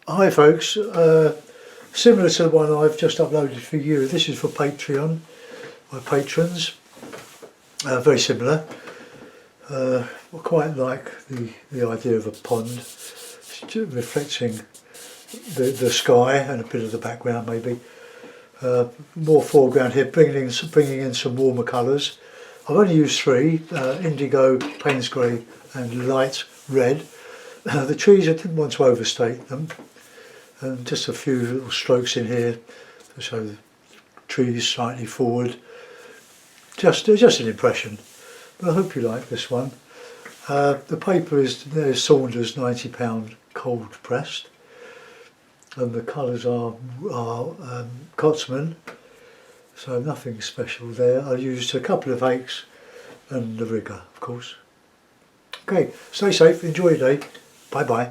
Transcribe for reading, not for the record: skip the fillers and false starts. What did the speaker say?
Hi folks, similar to the one I've just uploaded for you. This is for Patreon, my patrons. Very similar. I quite like the idea of a pond reflecting the sky and a bit of the background maybe. More foreground here, bringing in some warmer colours. I've only used three, indigo, Payne's grey and light red. The trees, I didn't want to overstate them. And just a few little strokes in here to show the trees slightly forward. Just an impression. But I hope you like this one. The paper is Saunders £90 cold pressed, and the colours are Cotsman, so nothing special there. I used a couple of aches and the rigger, of course. Okay, stay safe, enjoy your day. Bye bye.